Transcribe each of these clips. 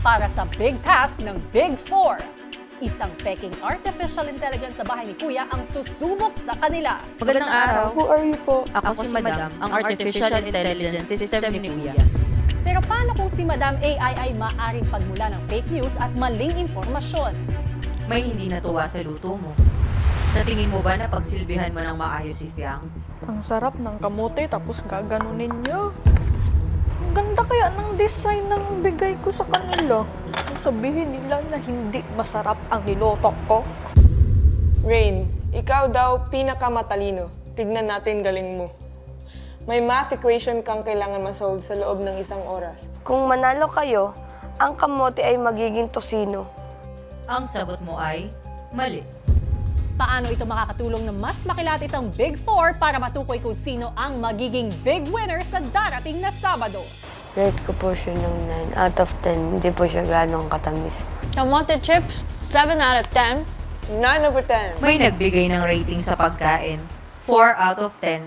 para sa big task ng Big Four. Isang peking artificial intelligence sa bahay ni Kuya ang susubok sa kanila. Magandang araw. Who are you po? Ako si Madam, ang artificial intelligence system ni Kuya. Pero paano kung si Madam AI ay maaring pagmula ng fake news at maling impormasyon? May hindi natuwa sa luto mo. Sa tingin mo ba na pagsilbihan mo ng maayos si Fiang? Ang sarap ng kamote tapos gaganunin niyo. Ang ganda kaya ng design ng bigay ko sa kanila. Sabihin nila na hindi masarap ang nilotok ko. Rain, ikaw daw pinakamatalino. Tignan natin galing mo. May math equation kang kailangan masolve sa loob ng 1 oras. Kung manalo kayo, ang kamote ay magiging tosino. Ang sagot mo ay mali. Paano ito makakatulong na mas makilatis ang Big Four para matukoy kung sino ang magiging big winner sa darating na Sabado? Rate ko po siya ng 9 out of 10. Hindi po siya ganong katamis. Kamote chips, 7 out of 10. 9 over 10. May nagbigay ng rating sa pagkain, 4 out of 10.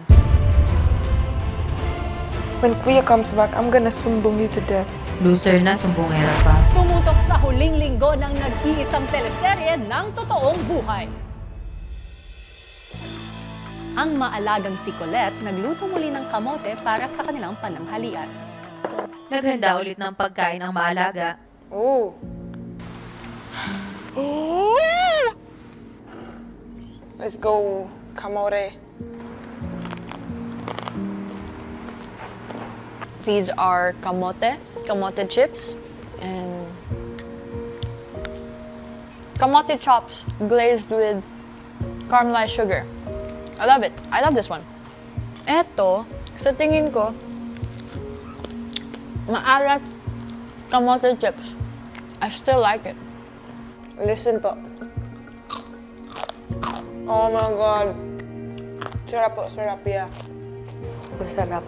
When Kuya comes back, I'm gonna sumbong you to death. Loser na, sumbongera pa. Tumutok sa huling linggo ng nag-iisang teleserye ng totoong buhay. Ang maalagang si Colette nagluto muli ng kamote para sa kanilang pananghalian. Naghanda ulit ng pagkain ang maalaga. Oh. Let's go, kamote. These are kamote chips, and kamote chops glazed with caramelized sugar. I love it. I love this one. Eto, sa tingin ko, maalat kamote chips. I still like it. Listen po. Oh my God. Sarap po, sarap ya. Masarap.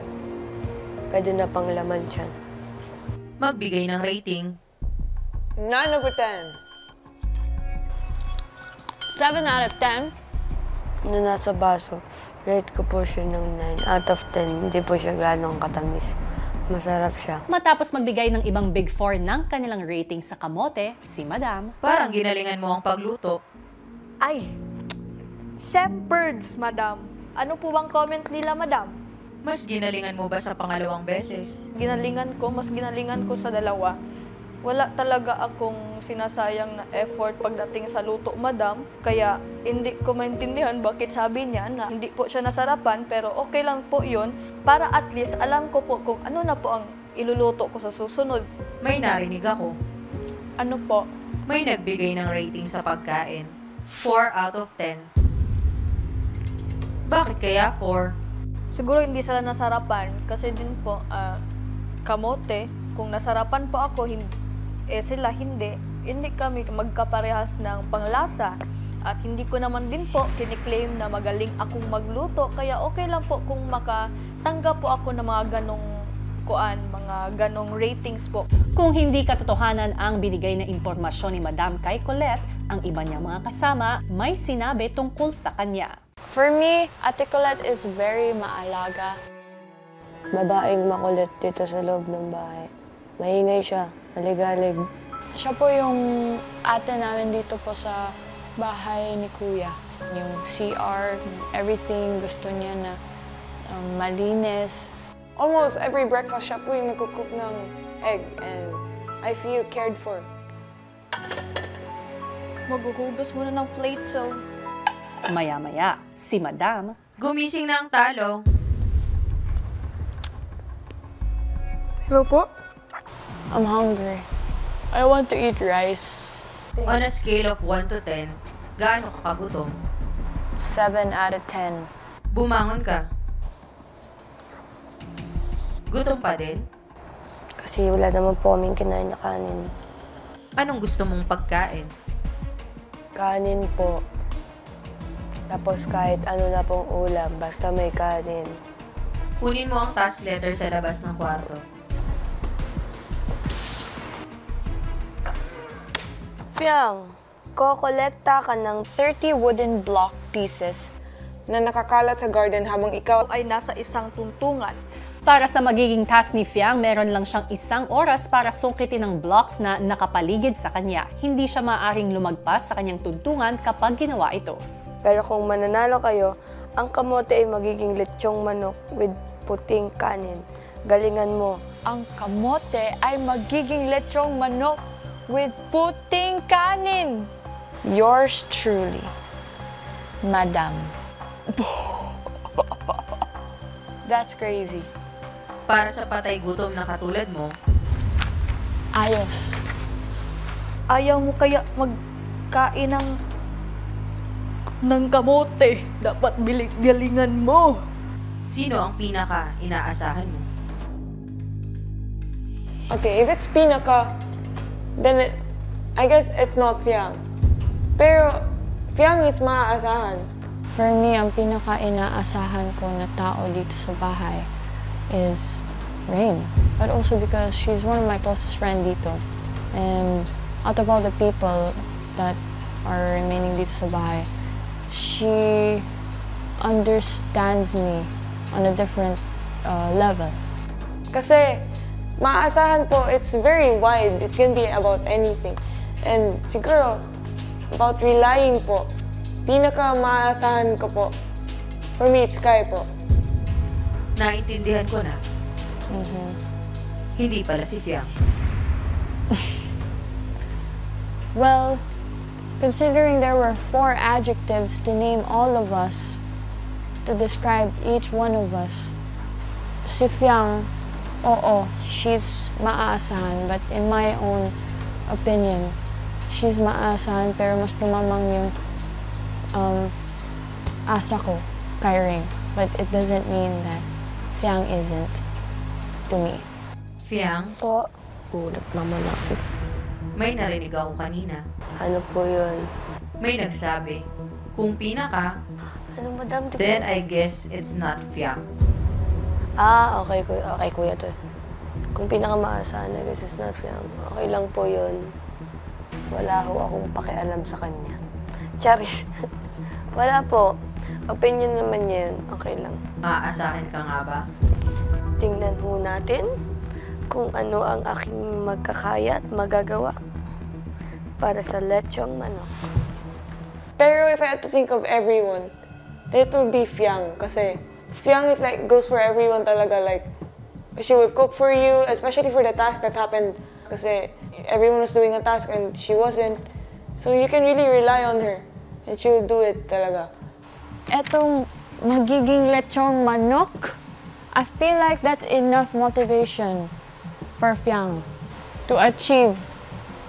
Pwede na pang laman siya. Magbigay ng rating. 9 over 10. 7 out of 10. Na nasa baso, rate ko po siya ng 9 out of 10. Hindi po siya ganong katamis. Masarap siya. Matapos magbigay ng ibang Big Four ng kanilang rating sa kamote, si Madam. Parang ginalingan mo ang pagluto. Ay! Shepherds, madam. Ano po bang comment nila, madam? Mas ginalingan mo ba sa pangalawang beses? Mas ginalingan ko sa dalawa. Wala talaga akong sinasayang na effort pagdating sa luto, madam. Kaya hindi ko maintindihan bakit sabi niya na hindi po siya nasarapan, pero okay lang po yun para at least alam ko po kung ano na po ang iluluto ko sa susunod. May narinig ako. Ano po? May nagbigay ng rating sa pagkain, 4 out of 10. Bakit kaya 4? Siguro hindi sila nasarapan kasi din po kamote. Kung nasarapan po ako, sila hindi kami magkaparehas ng panglasa. At hindi ko naman din po kiniklaim na magaling akong magluto. Kaya okay lang po kung makatanggap po ako ng mga ganong ratings po. Kung hindi katotohanan ang binigay na impormasyon ni Madam kay Colette, ang iba niyang mga kasama may sinabi tungkol sa kanya. For me, Ate Colette is very maalaga. Babaeng makulit dito sa loob ng bahay. Maingay siya, maligalig. Siya po yung ate namin dito po sa bahay ni Kuya. Yung CR, everything gusto niya na malinis. Almost every breakfast siya po yung nagkukook ng egg and I feel cared for. Maghuhugas muna ng plate, so... Maya-maya, si Madam. Gumising na ang talo. Hello po? I'm hungry. I want to eat rice. On a scale of 1 to 10, gaano ka kagutom? 7 out of 10. Bumangon ka. Gutom pa din? Kasi wala naman po kaming kinain na kanin. Anong gusto mong pagkain? Kanin po. Tapos kahit ano na pong ulam, basta may kanin. Kunin mo ang task letter sa labas ng kwarto. Fiang, kokolekta ka ng 30 wooden block pieces na nakakalat sa garden habang ikaw Ay nasa isang tuntungan. Para sa magiging task ni Fiang, meron lang siyang 1 oras para sungkitin ang blocks na nakapaligid sa kanya. Hindi siya maaaring lumagpas sa kanyang tuntungan kapag ginawa ito. Pero kung mananalo kayo, ang kamote ay magiging lechong manok with puting kanin. Galingan mo. Ang kamote ay magiging lechong manok with puting kanin. Yours truly, Madam. That's crazy. Para sa patay gutom na katulad mo, Ayos. Ayaw mo kaya magkain ng kamote. Dapat galingan mo. sino ang pinaka-inaasahan mo? Okay, if it's Pinaka, then I guess it's not Fiang. Pero Fiang is maaasahan. For me, ang pinaka-inaasahan ko na tao dito sa bahay is Rain. But also because she's one of my closest friends dito. And out of all the people that are remaining dito sa bahay, she understands me on a different level. Kasi maaasahan po, it's very wide. It can be about anything. And siguro, about relying po, pinaka maaasahan ko po, for me, it's Kai po. Naintindihan ko na. Hindi pala si Fiang. Well, considering there were 4 adjectives to name all of us, to describe each one of us, si Fiang, oo, she's maaasahan, but in my own opinion, she's maaasahan, pero mas tumamang yung asa ko kay Rain. But it doesn't mean that Fiang isn't to me. Fiang, Po, gulat naman ako. may narinig ako kanina. Ano po yun? May nagsabi, kung pinaka, Ano, madam? then I guess it's not Fiang. Okay, kuya. Okay, kuya to. Kung pinakamaasahan, I guess it's not Fiang. Okay lang po yun. Wala ho akong pakialam sa kanya. Charis. Wala po. Opinion naman niya yun. Okay lang. Maaasahan ka nga ba? Tingnan ho natin kung ano ang aking magkakaya at magagawa para sa lechong manok. Pero if I had to think of everyone, then it would be Fiang. Kasi Fiang is like, goes for everyone talaga. Like, she would cook for you, especially for the task that happened. Kasi everyone was doing a task and she wasn't. So you can really rely on her. And she will do it talaga. Etong magiging lechong manok, I feel like that's enough motivation for Fiang to achieve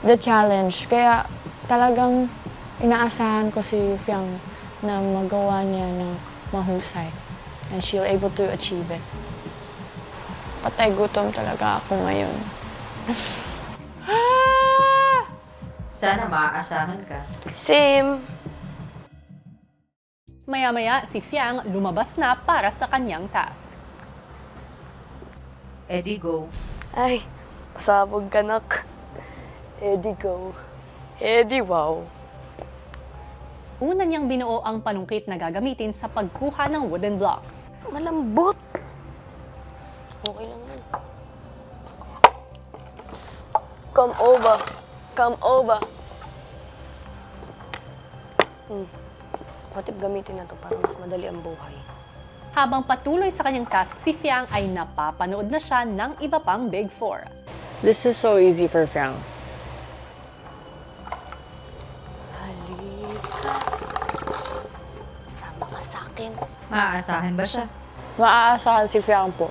the challenge. Kaya talagang inaasahan ko si Fiang na magawa niya ng mahusay. And she'll able to achieve it. Patay gutom talaga ako ngayon. Sana maaasahan ka. Same. Maya-maya, si Fiang lumabas na para sa kanyang task. Eddie, go. Ay, pasabog ka, nak. Eddie, go. Eddie, wow. Una niyang binuo ang panungkit na gagamitin sa pagkuha ng wooden blocks. Malambot. Okay lang yan. Come over. Come over. What if gamitin na to para mas madali ang buhay? Habang patuloy sa kanyang task, si Fiang ay napapanood na siya ng iba pang Big Four. This is so easy for Fiang. Halika. Sama ka sa akin. Maaasahan ba siya? Maaasahan si Fiang po.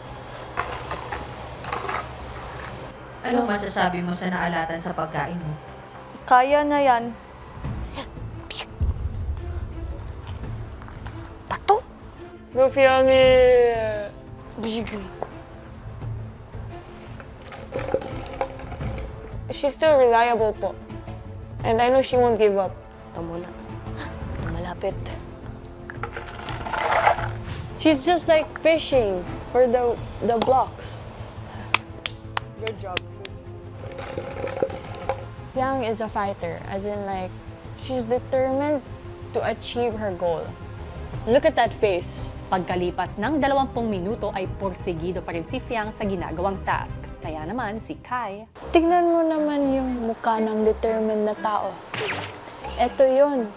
Anong masasabi mo sa naalatan sa pagkain mo? Kaya na yan. Pato? Go Fiang! She's still reliable po. And I know she won't give up. Ito muna. Malapit. She's just like fishing for the blocks. Good job. Fiang is a fighter, as in she's determined to achieve her goal. Look at that face. Pagkalipas ng 20 minuto ay porsigido pa rin si Fiang sa ginagawang task. Kaya naman si Kai. Tignan mo naman yung mukha ng determined na tao. Ito yun.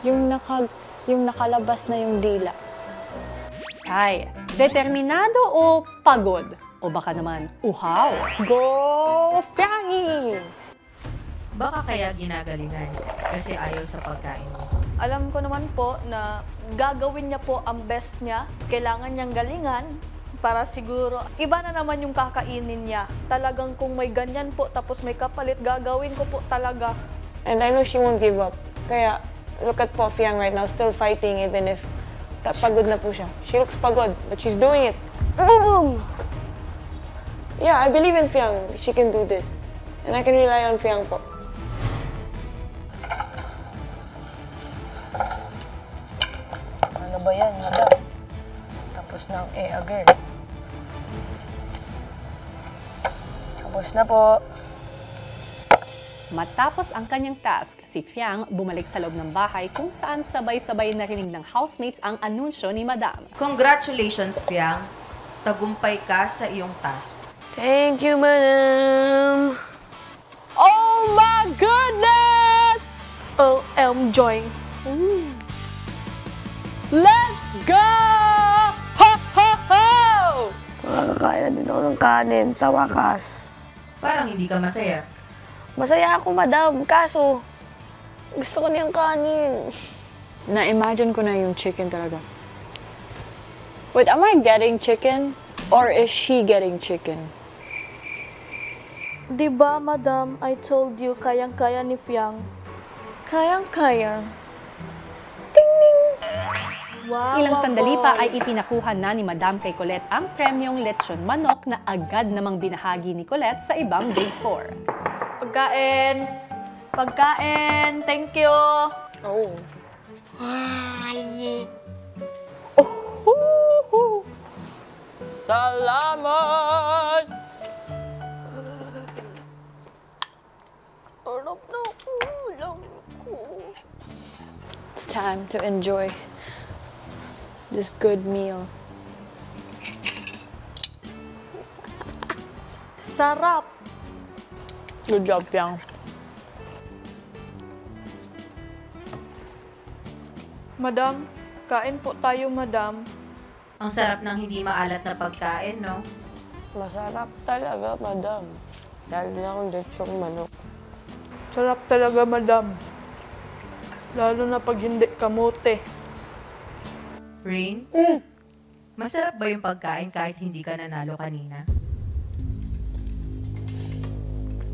Yung nakalabas na yung dila. Kai, determinado o pagod? O baka naman uhaw? Go, Fiangy! Baka kaya ginagalingan kasi ayaw sa pagkain mo. Alam ko naman po na gagawin niya po ang best niya. Kailangan niyang galingan para siguro iba na naman yung kakainin niya. Talagang kung may ganyan po tapos may kapalit, gagawin ko po talaga. And I know she won't give up. Kaya, look at Po Fiang right now, still fighting even if pagod na po siya. She looks pagod, but she's doing it. Boom! Yeah, I believe in Fiang. She can do this. And I can rely on Fiang po. Ano ba yan, madam? Tapos na ang girl. Tapos na po. Matapos ang kanyang task, si Fiang bumalik sa loob ng bahay kung saan sabay-sabay narinig ng housemates ang anunsyo ni Madam. Congratulations, Fiang. Tagumpay ka sa iyong task. Thank you, madam. Oh my goodness! OM joy. Let's go! Ho, ho, ho! Makakakain na din ako ng kanin sa wakas. Parang hindi ka masaya. Masaya ako, madam. Kaso, gusto ko niyang kanin. Na-imagine ko na yung chicken talaga. Wait, am I getting chicken? Or is she getting chicken? Diba, madam, I told you, kayang-kaya ni Fiang. Kayang-kaya. Wow, Ilang sandali wow. pa ay ipinakuha na ni Madam kay Colette ang premyong lechon manok na agad namang binahagi ni Colette sa ibang Big Four. Pagkain! Pagkain! Thank you! Oh. Salamat! It's time to enjoy this good meal. Sarap! Good job, Fiang. Madam, kain po tayo, madam. Ang sarap ng hindi maalat na pagkain, no? Masarap talaga, madam. Lalo na akong lechong manok. Sarap talaga, madam. Lalo na pag hindi kamote. Rain? Masarap ba yung pagkain kahit hindi ka nanalo kanina?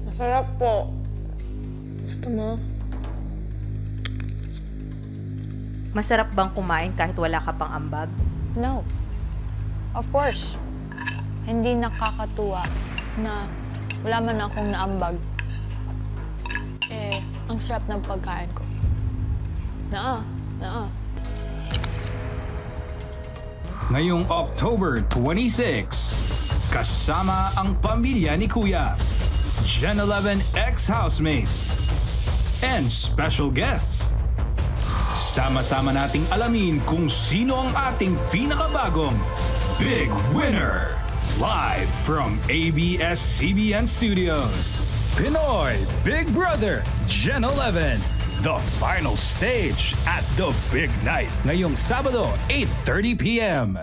Masarap po. Gusto mo? Masarap bang kumain kahit wala ka pang ambag? No. Of course. Hindi nakakatuwa na wala man akong naambag. Ang sarap ng pagkain ko. Naa. Ngayong October 26, kasama ang pamilya ni Kuya, Gen 11 ex-housemates, and special guests. Sama-sama nating alamin kung sino ang ating pinakabagong Big Winner. Live from ABS-CBN Studios, Pinoy Big Brother Gen 11. The final stage at the big night. Ngayong Sabado, 8:30 p.m.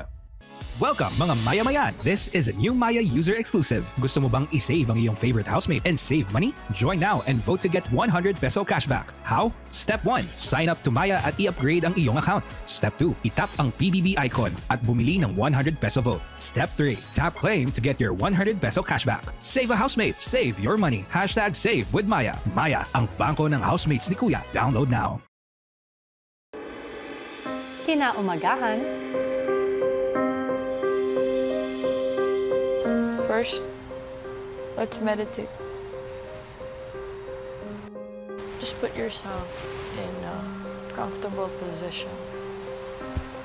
Welcome mga Maya-Mayan! This is a new Maya user exclusive. Gusto mo bang i-save ang iyong favorite housemate and save money? Join now and vote to get 100 peso cashback. How? Step 1. Sign up to Maya at i-upgrade ang iyong account. Step 2. Itap ang PBB icon at bumili ng 100 peso vote. Step 3. Tap claim to get your 100 peso cashback. Save a housemate. Save your money. #save with Maya. Maya, ang bangko ng housemates ni Kuya. Download now. Kinaumagahan, First, let's meditate. Just put yourself in a comfortable position.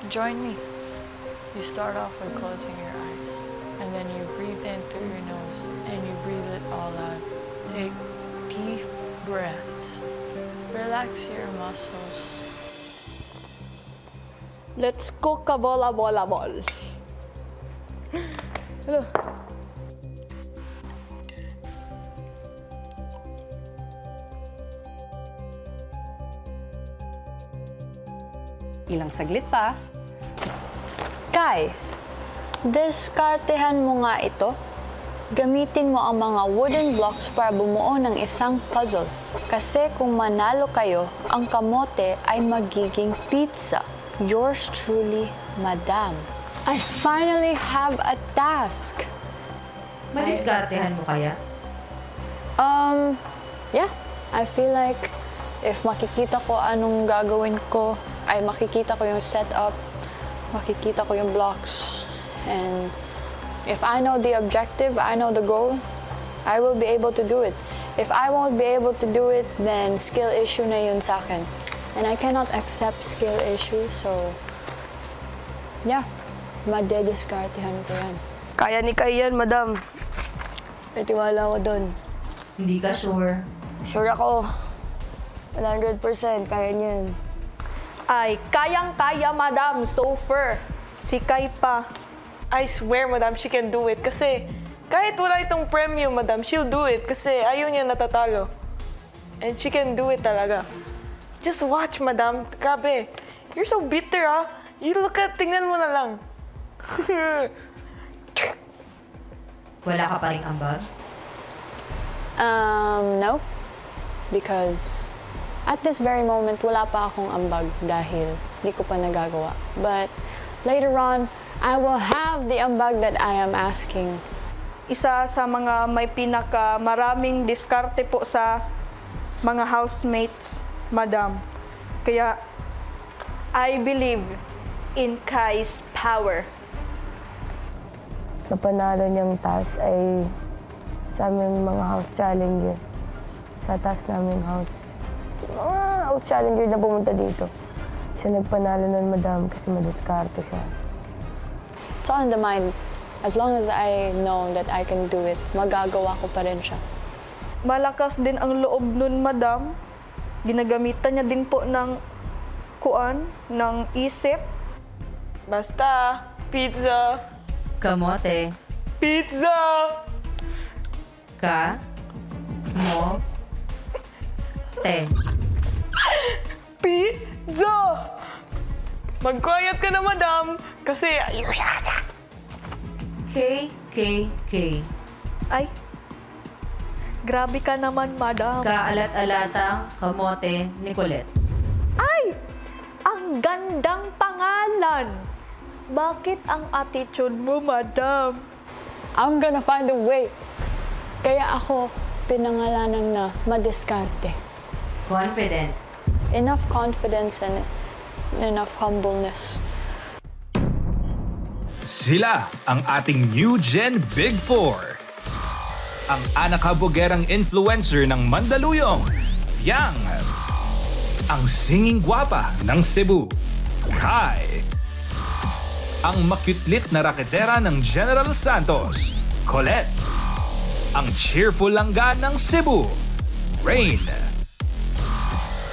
Join me. You start off with closing your eyes, and then you breathe in through your nose, and you breathe it all out. Take deep breaths. Relax your muscles. Let's cook a bola ball. Hello. Ilang saglit pa. Kai, diskartehan mo nga ito. Gamitin mo ang mga wooden blocks para bumuo ng isang puzzle. Kasi kung manalo kayo, ang kamote ay magiging pizza. Yours truly, Madam. I finally have a task. Madiskartehan mo kaya? Yeah. I feel like if makikita ko anong gagawin ko, ay makikita ko yung setup, makikita ko yung blocks, and if I know the objective, I know the goal, I will be able to do it. If I won't be able to do it, then skill issue na yun sa akin. And I cannot accept skill issue, so yeah, madediskartehan ko yan. Kaya ni Kai yan, Madam. May tiwala ko doon. Hindi ka sure. Sure ako. 100% kaya niyan. Ay, kayang-kaya, Madam. So far. Si Kai pa. I swear, Madam, she can do it. Kasi kahit wala itong premyo, Madam, she'll do it. Kasi ayaw niya natatalo. And she can do it talaga. Just watch, Madam. Grabe. You're so bitter, ah. You look at, tingnan mo na lang. Wala ka pa ring ambag? No. Because at this very moment, wala pa akong ambag dahil di ko pa nagagawa. But later on, I will have the ambag that I am asking. Isa sa mga may pinaka-maraming diskarte po sa mga housemates, Madam. Kaya, I believe in Kai's power. Sa panalo niyang task ay sa aming mga house challenger. Sa task namin house. Mga house challenger na pumunta dito. Siya nagpanalo nun, Madam, kasi madiskarte siya. It's all in the mind. As long as I know that I can do it, magagawa ko pa rin siya. Malakas din ang loob nun, Madam. Ginagamitan niya din po ng ng isip. Basta, pizza. Kamote. Pizza! Ka. Mo. Te. Pizza! Mag-quiet ka na, Madam. Kasi ayaw siya. K. Ay, grabe ka naman, Madam. Kaalat-alatang kamote ni Colette. Ay! Ang gandang pangalan! Bakit ang attitude mo, Madam? I'm gonna find a way. Kaya ako pinangalanan na madiskarte. Confident. Enough confidence and enough humbleness. Sila ang ating New Gen Big Four. Ang anakabugerang influencer ng Mandaluyong, Yang. Ang singing gwapa ng Cebu, Kai. Ang makitlit na raketera ng General Santos, Colette. Ang cheerful langga ng Cebu, Rain.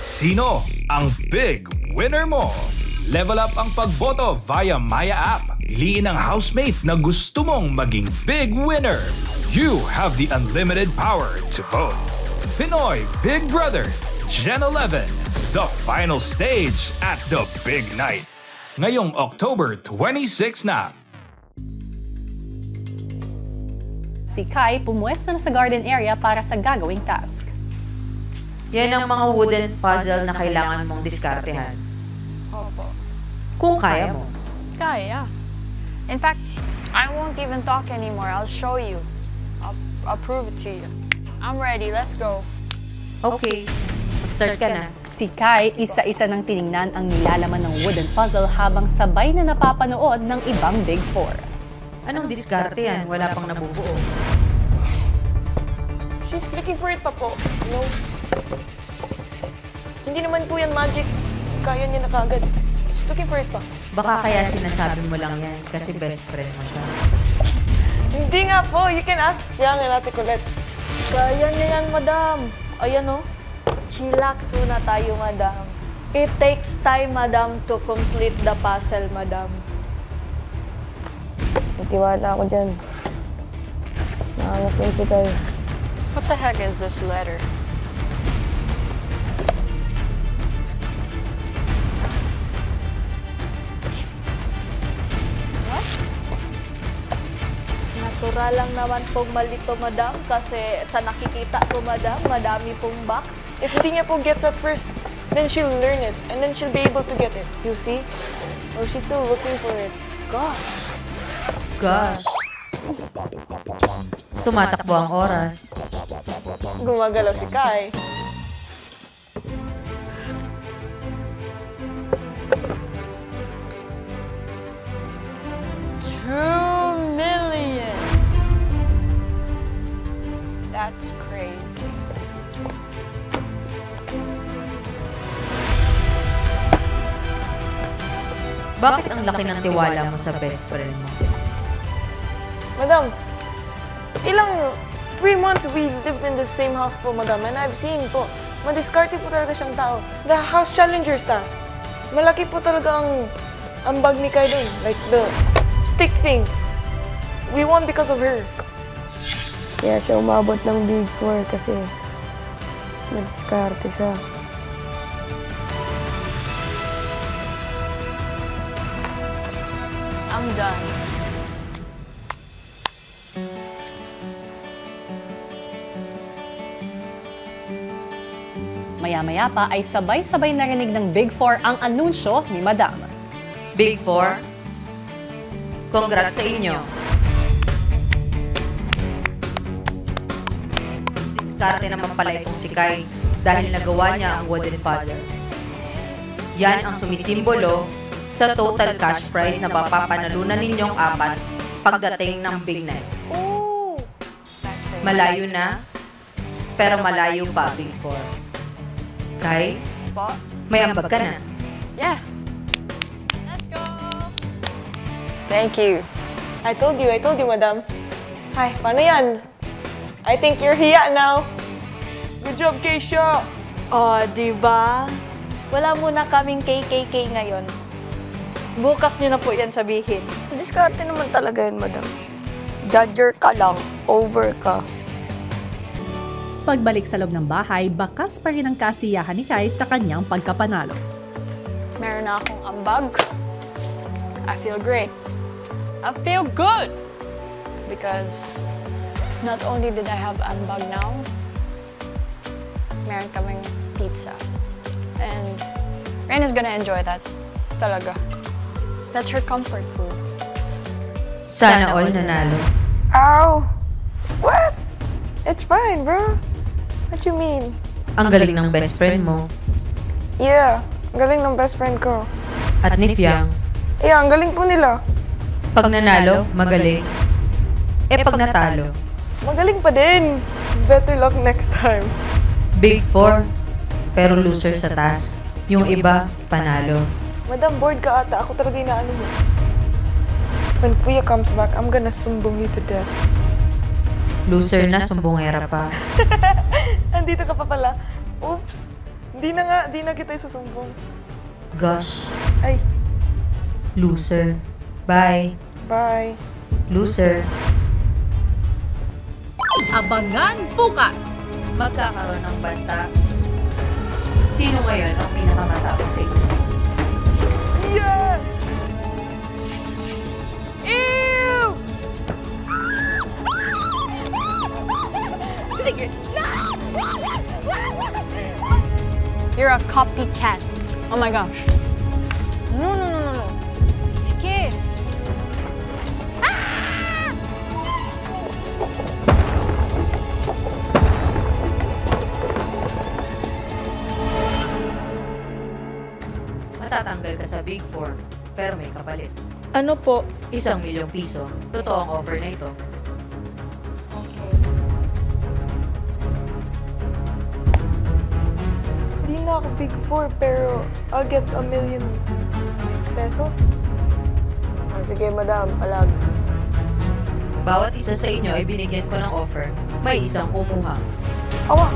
Sino ang big winner mo? Level up ang pagboto via Maya app. Piliin ang housemate na gusto mong maging big winner. You have the unlimited power to vote. Pinoy Big Brother Gen 11, the final stage at the big night. Ngayong October 26 na. Si Kai pumuwesto na sa garden area para sa gagawing task. Yan ang mga wooden puzzle na kailangan mong diskartehan. Opo. Kung kaya mo. Kaya. In fact, I won't even talk anymore. I'll show you. I'll prove it to you. I'm ready. Let's go. Okay. Mag-start ka na. Si Kai, isa-isa nang tiningnan ang nilalaman ng wooden puzzle habang sabay na napapanood ng ibang Big Four. Anong diskarte yan? Wala pang nabubuo. She's looking for it pa po. No. Hindi naman po yan magic. Kaya niya na kagad. She's looking for it pa. Baka kaya sinasabi mo lang yan kasi best friend mo siya. Hindi nga po. You can ask Yang and Ate Colette. Kaya niya yan, Madam. Ayan, oh. Chillax muna tayo, Madam. It takes time, madam, to complete the puzzle, madam. Natiwala ako dyan. Nakamas lang si Kai. What the heck is this letter? What? Natural lang naman pong malito, madam, kasi sa nakikita ko, madam, madami pong box. If hindi niya po gets at first, then she'll learn it. And then she'll be able to get it. You see? Oh, she's still looking for it. Gosh. Gosh. Tumatakbo ang oras. Gumagalaw si Kai. $2 million. That's crazy. Bakit ang laki ng tiwala mo sa best friend mo? Madam, 3 months we lived in the same house po, madam. And I've seen po, madiskarte po talaga siyang tao. The house challenger's task. Malaki po talaga ang bag ni Kai dun. Like the stick thing. We won because of her. Kaya siya umabot ng Big 4 kasi madiskarte siya. I'm done. Maya-maya pa ay sabay-sabay narinig ng Big Four ang anunsyo ni Madam. Big Four, congrats sa inyo. Diskarte naman pala itong si Kai dahil nagawa niya ang wooden puzzle. Yan ang sumisimbolo sa total cash prize na mapapanalunan ninyong 4 pagdating ng Big Night. Ooh! That's crazy. Malayo na, pero malayo pa, Big Four. Kai, Po? may ambag ka na. Yeah. Let's go. Thank you. I told you, madam. Ay, paano yan? I think you're hiya now. Good job, Keisha! Oh, diba? Wala muna kaming KKK ngayon. Bukas nyo na po yan sabihin. Diskarte naman talaga yun, madam. Judger ka lang, over ka. Pagbalik sa loob ng bahay, bakas pa rin ang kasiyahan ni Kai sa kanyang pagkapanalo. Meron na akong ambag. I feel great. I feel good! Because not only did I have ambag now, meron kaming pizza. And Reina's gonna enjoy that. Talaga. That's her comfort food. Sana all nanalo. Ow! What? It's fine, bro. What you mean? Ang galing ng best friend mo. Yeah, ang galing ng best friend ko. At ni Fiang, Yeah, ang galing po nila. pag nanalo, magaling. Pag natalo, Magaling pa din. Better luck next time. Big Four, pero loser sa task. Yung iba, panalo. Madam, bored ka ata. Ako talaga inaano mo. When Kuya comes back, I'm gonna sumbong you to death. Loser na, sumbongera pa. Andito ka pa pala. Oops. Di na kita isusumbong. Gosh, Ay, loser. Bye. bye. Loser. Abangan bukas! Magkakaroon ng banta. Sino ngayon ang pinakamatapos sa inyo? Yeah! You're a copycat. Oh my gosh. No. Sige. Matatanggal ka sa Big Four, pero may kapalit. Ano po? ₱1,000,000. Totoo ang offer na ito. Di na ako Big Four, pero I'll get ₱1,000,000. Oh, sige, madam, palag. Bawat isa sa inyo ay binigyan ko ng offer. May isang kumuha. Awa!